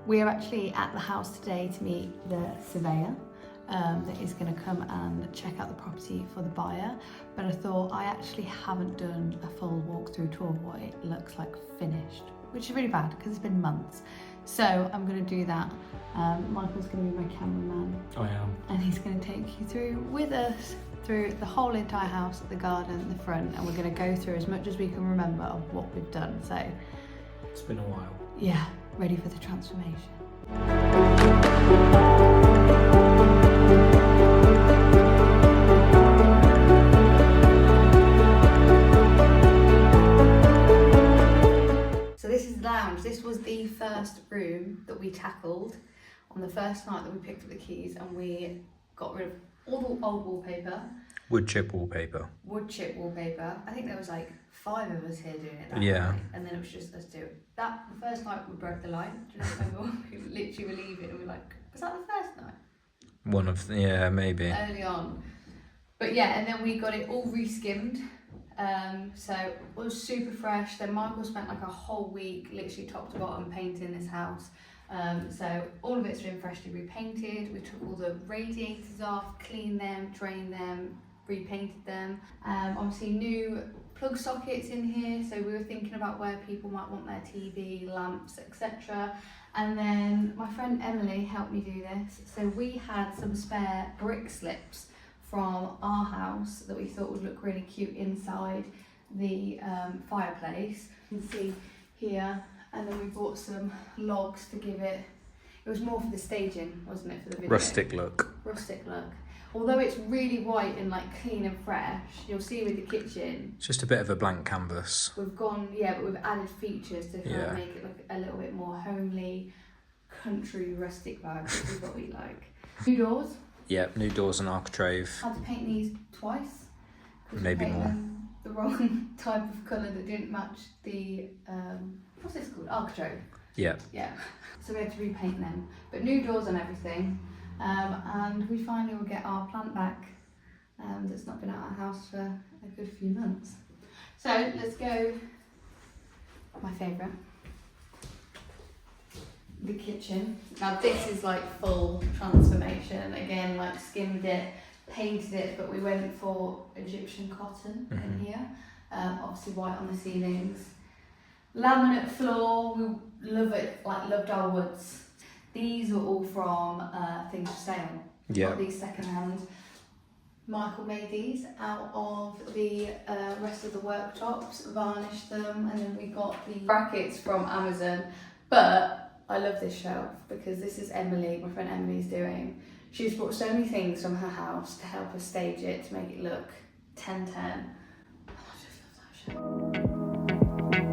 We are actually at the house today to meet the surveyor that is going to come and check out the property for the buyer. But I thought I actually haven't done a full walkthrough tour of what it looks like finished, which is really bad because it's been months. So I'm going to do that. Michael's going to be my cameraman. I am. And he's going to take you through with us through the whole entire house, the garden, the front, and we're going to go through as much as we can remember of what we've done. So It's been a while. yeah, ready for the transformation. So this is the lounge. This was the first room that we tackled on the first night that we picked up the keys, and we got rid of all the old wallpaper. Wood chip wallpaper. Wood chip wallpaper. I think there was like 5 of us here doing it that Yeah. night, and then it was just us two. That the first night we broke the light. Do you remember? We literally were leaving and we were like, was that the first night? One of the, yeah, maybe. Early on. But yeah, and then we got it all re-skimmed. So it was super fresh. Then Michael spent like a whole week literally top to bottom painting this house. So all of it's been freshly repainted. We took all the radiators off, cleaned them, drained them, repainted them. Obviously new plug sockets in here, so we were thinking about where people might want their TV, lamps, etc. And then my friend Emily helped me do this. So we had some spare brick slips from our house that we thought would look really cute inside the fireplace. You can see here, and then we bought some logs to give it. It was more for the staging, wasn't it, for the video? Rustic look. Rustic look. Although it's really white and like clean and fresh, you'll see with the kitchen. It's just a bit of a blank canvas. We've gone, yeah, but we've added features to kind Yeah. of make it look a little bit more homely, country, rustic vibe, which is what we like. New doors. Yep, new doors and architrave. Had to paint these twice. 'Cause we Maybe painted more. them the wrong type of colour that didn't match the, what's this called? Architrave. Yep. Yeah, so we had to repaint them, but new doors and everything, and we finally will get our plant back that's not been at our house for a good few months. So let's go, my favourite, the kitchen. Now this is like full transformation, again, like skimmed it, painted it, but we went for Egyptian cotton in here, obviously white on the ceilings. Laminate floor, we love it, like loved our woods. These were all from things for sale. Yeah. Got these second hand. Michael made these out of the rest of the worktops, varnished them, and then we got the brackets from Amazon. But I love this shelf because this is Emily, my friend Emily's doing. She's brought so many things from her house to help us stage it, to make it look 10-10. I just love that shelf.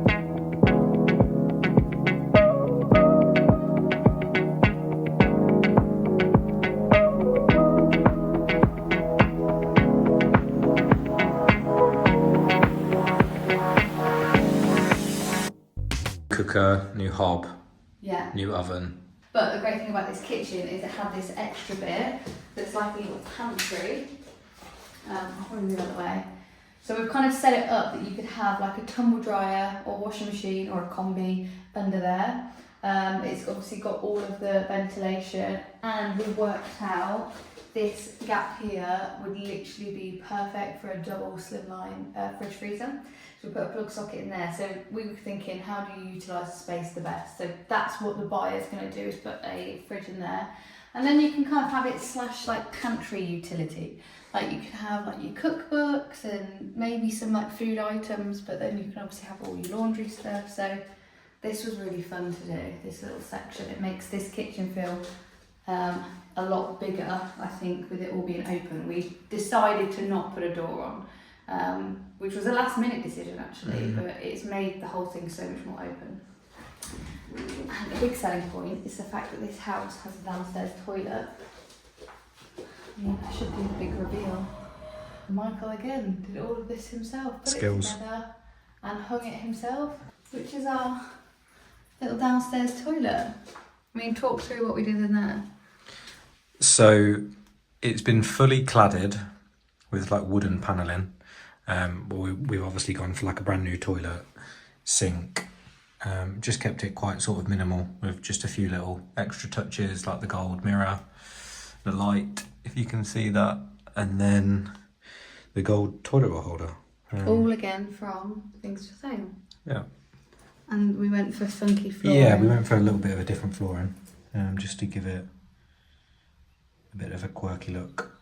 Cooker, new hob, Yeah. new oven. But the great thing about this kitchen is it had this extra bit that's like a little pantry. I'll probably move out of the way. So we've kind of set it up that you could have like a tumble dryer or washing machine or a combi under there. It's obviously got all of the ventilation, and we worked out this gap here would literally be perfect for a double slimline fridge freezer. So we put a plug socket in there. So we were thinking, how do you utilise the space the best? So that's what the buyer's going to do, is put a fridge in there. And then you can kind of have it slash like pantry utility. Like you could have like your cookbooks and maybe some like food items, but then you can obviously have all your laundry stuff. So this was really fun to do, this little section. It makes this kitchen feel a lot bigger, I think, with it all being open. We decided to not put a door on, which was a last minute decision actually, but it's made the whole thing so much more open. And a big selling point is the fact that this house has a downstairs toilet. I mean, I should do the big reveal. Michael again did all of this himself, put Skills. it together and hung it himself, which is our little downstairs toilet. I mean, talk through what we did in there. So it's been fully cladded with like wooden panelling. We've obviously gone for like a brand new toilet, sink, Just kept it quite sort of minimal with just a few little extra touches like the gold mirror, the light, if you can see that, and then the gold toilet roll holder. All again from Things for Sale. Yeah. And we went for funky flooring. Yeah, we went for a little bit of a different flooring, just to give it a bit of a quirky look.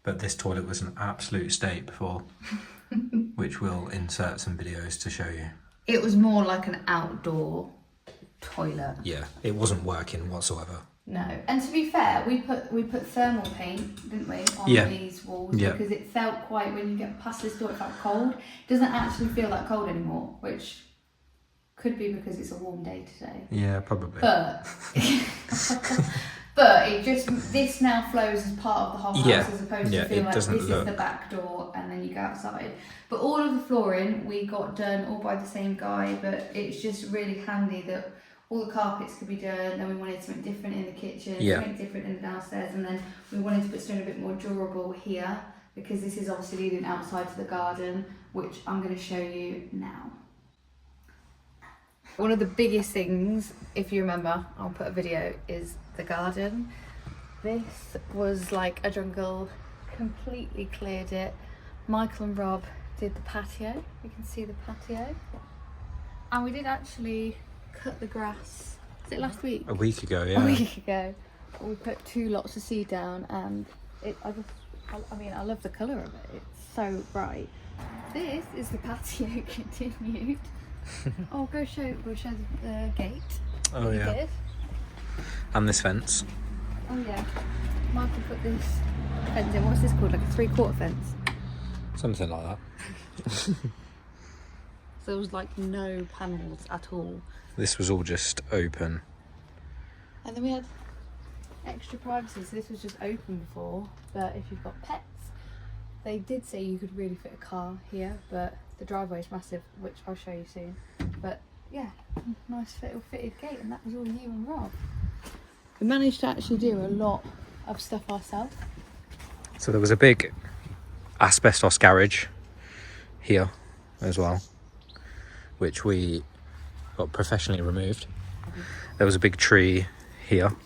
But this toilet was an absolute state before, which we'll insert some videos to show you. It was more like an outdoor toilet. Yeah, it wasn't working whatsoever. No, and to be fair, we put thermal paint, didn't we, on these walls because it felt quite, when you get past this door, it felt cold. It doesn't actually feel that cold anymore, which could be because it's a warm day today. Yeah, probably. But but it just, this now flows as part of the whole house as opposed to feel like this is the back door and then you go outside. But all of the flooring we got done all by the same guy, but it's just really handy that all the carpets could be done. Then we wanted something different in the kitchen, something different in the downstairs, and then we wanted to put something a bit more durable here because this is obviously leading outside to the garden, which I'm going to show you now. One of the biggest things, if you remember, I'll put a video, is the garden. This was like a jungle, completely cleared it. Michael and Rob did the patio, you can see the patio. And we did actually cut the grass, was it last week? A week ago, yeah. A week ago. We put 2 lots of seed down and I love the colour of it, it's so bright. This is the patio continued. Oh, we'll show the gate. Oh yeah. Did. And this fence. Oh yeah. Michael put this fence in. What's this called? Like a 3/4 fence. Something like that. So there was like no panels at all. This was all just open. And then we had extra privacy. So this was just open before. But if you've got pets, they did say you could really fit a car here, but the driveway is massive, which I'll show you soon. But yeah, nice fitted gate, and that was all you and Rob. We managed to actually do a lot of stuff ourselves. So there was a big asbestos garage here as well, which we got professionally removed. There was a big tree here,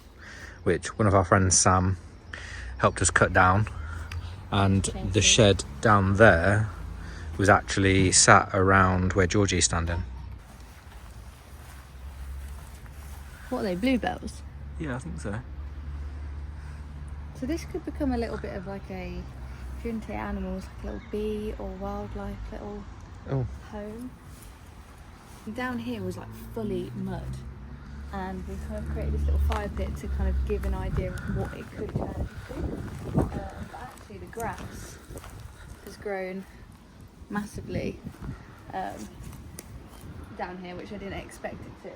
which one of our friends, Sam, helped us cut down. And the shed down there was actually sat around where Georgie's standing. What are they, bluebells? Yeah, I think so. So this could become a little bit of like a, if you're into animals, like a little bee or wildlife little home. And down here was like fully mud. And we kind of created this little fire pit to kind of give an idea of what it could turn into. But actually the grass has grown massively down here, which I didn't expect it to.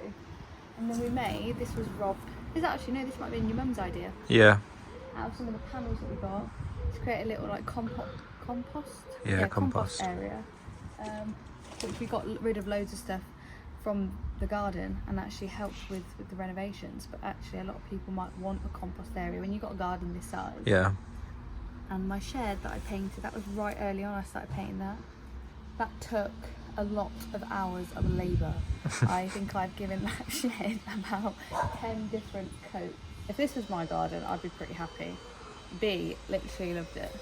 And then we made, this was Rob, this might have been your mum's idea. Yeah. Out of some of the panels that we got, to create a little like compost? Yeah, compost area. Which we got rid of loads of stuff from the garden and actually helped with the renovations. But actually a lot of people might want a compost area when you've got a garden this size. Yeah. And my shed that I painted, that was right early on I started painting that. That took a lot of hours of labour. I think I've given that shed about 10 different coats. If this was my garden, I'd be pretty happy. B literally loved it.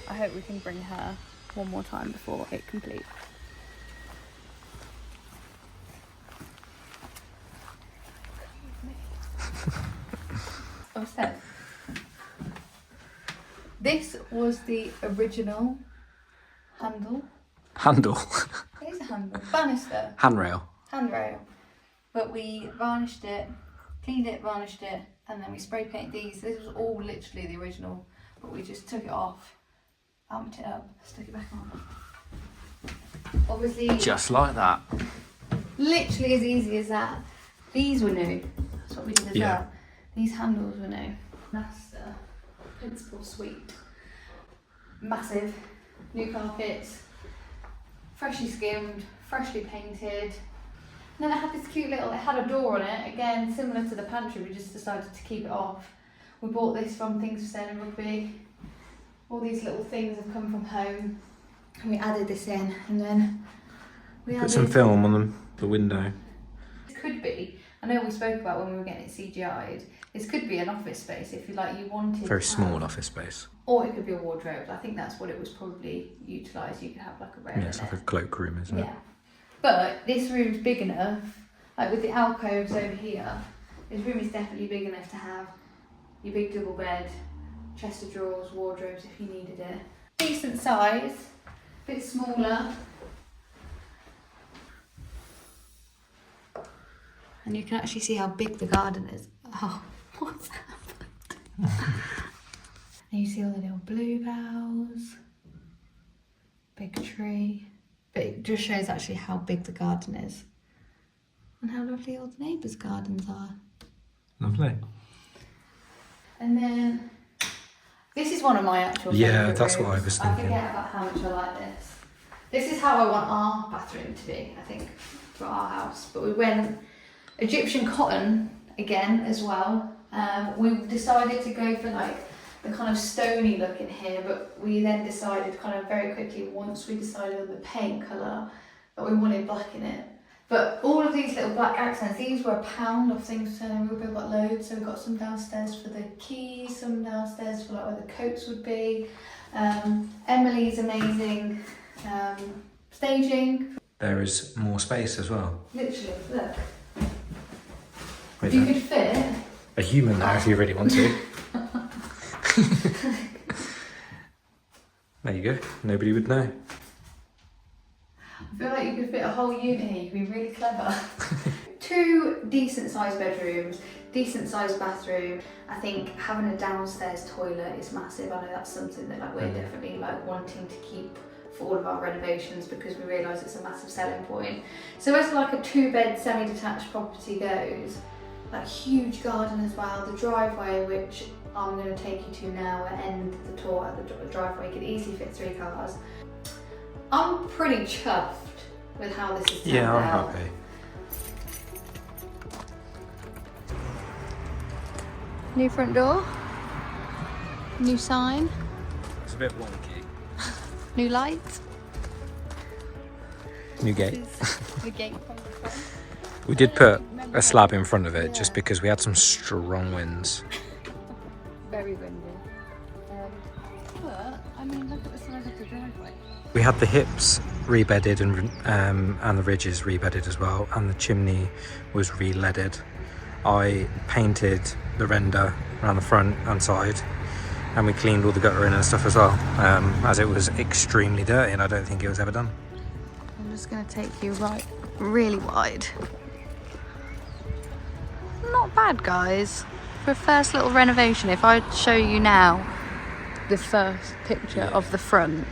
I hope we can bring her one more time before it completes. So, this was the original handle. Handle. It is a handle. Banister. Handrail. Handrail. But we varnished it, cleaned it, varnished it, and then we spray painted these. This was all literally the original, but we just took it off, amped it up, stuck it back on. Obviously, Just like that. literally as easy as that. These were new. That's what we did as well. These handles were new. Master principal suite. Massive. New carpets. Freshly skimmed. Freshly painted. And then it had this cute little, it had a door on it. Again, similar to the pantry, we just decided to keep it off. We bought this from Things for Sale and Rugby. All these little things have come from home. And we added this in. And then we Put some film on them. The window. This could be, I know we spoke about when we were getting it CGI'd, this could be an office space if you like, you wanted Very to small have, office space. or it could be a wardrobe. I think that's what it was probably utilised. You could have like a rail. Yeah, it's like a cloakroom, isn't it? Yeah. But this room's big enough, like with the alcoves over here, this room is definitely big enough to have your big double bed, chest of drawers, wardrobes if you needed it. Decent size, a bit smaller. And you can actually see how big the garden is. Oh, what's happened? And you see all the little bluebells, big tree. But it just shows actually how big the garden is. And how lovely all the neighbours' gardens are. Lovely. And then, this is one of my actual Yeah, favourite that's rooms. what I was I thinking. forget about how much I like this. This is how I want our bathroom to be, I think, for our house. But we went Egyptian cotton again as well. We decided to go for like the kind of stony look in here, but we then decided kind of very quickly, once we decided on the paint colour, that we wanted black in it. But all of these little black accents, these were £1 of things to turn. We've got loads, so we've got some downstairs for the keys, some downstairs for like where the coats would be. Emily's amazing staging. There is more space as well. Literally, look. Wait, If you could fit a human there if you really want to. There you go. Nobody would know. I feel like you could fit a whole unit here, you could be really clever. 2 decent sized bedrooms, decent sized bathroom. I think having a downstairs toilet is massive. I know that's something that like we're definitely like wanting to keep for all of our renovations because we realise it's a massive selling point. So as like a 2-bed semi-detached property goes, like huge garden as well, the driveway, which I'm going to take you to now and end the tour at the driveway, could easily fit 3 cars. I'm pretty chuffed with how this is turned out. I'm happy. New front door, new sign, It's a bit wonky. new lights. New gate. This is the gate from the front. We did put a slab in front of it just because we had some strong winds. Very windy. But, I mean, look at the size of the driveway. We had the hips rebedded and the ridges rebedded as well, and the chimney was re-leaded. I painted the render around the front and side, and we cleaned all the gutter in and stuff as well, as it was extremely dirty and I don't think it was ever done. I'm just going to take you really wide. Not bad, guys. For a first little renovation, if I show you now the first picture of the front,